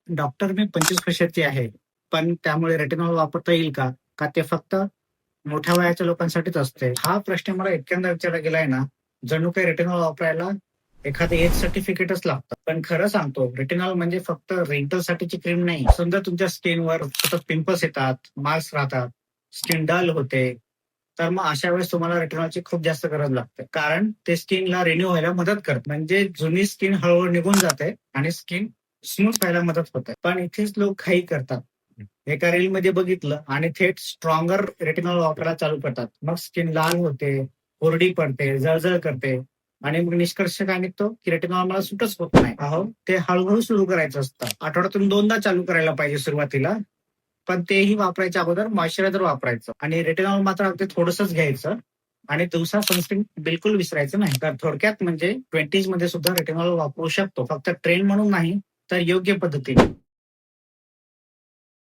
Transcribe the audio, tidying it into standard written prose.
Doctor मी 25 वर्षाची आहे. पण त्यामुळे रेटिनॉल वापरता येईल का? का ते फक्त मोठ्या वयाच्या लोकांसाठीच असते? हा प्रश्न मला इतक्यांदा विचारला गेलाय ना, जणू काही रेटिनॉल वापरायला एखादं एज सर्टिफिकेटच लागतं. पण खरं सांगतो, रेटिनॉल म्हणजे फक्त रिंकलसाठीची क्रीम नाही. समजा तुमच्या स्किनवर सतत पिंपल्स येतात, मार्क्स राहतात, स्किन डल होते, तर मग अशा वेळेस तुम्हाला रेटिनॉलची खूप जास्त गरज लागते. कारण ते स्किनला रिन्यू व्हायला मदत करते. म्हणजे जुनी स्किन हळूहळू निघून जाते आणि स्किन स्मूथ व्हायला मदत होते. पण इथेच लोक घाई करतात. एका रीलमध्ये बघितलं आणि थेट स्ट्रॉंगर रेटिनॉल वापरायला चालू करतात. मग स्किन लाल होते, कोरडी पडते, जळजळ करते आणि मग निष्कर्ष काय निघतो की रेटिनॉल मला सूटच होत नाही. अहो, ते हळूहळू सुरू करायचं असतं. आठवड्यातून 2दा चालू करायला पाहिजे सुरुवातीला. पण तेही वापरायच्या अगोदर मॉइश्चरायझर वापरायचं आणि रेटिनॉल मात्र अगदी थोडंसंच घ्यायचं आणि दिवसा सनस्क्रीन बिलकुल विसरायचं नाही. तर थोडक्यात म्हणजे 20s मध्ये सुद्धा रेटिनॉल वापरू शकतो. फक्त ट्रेंड म्हणून नाही, तर योग्य पद्धतीने.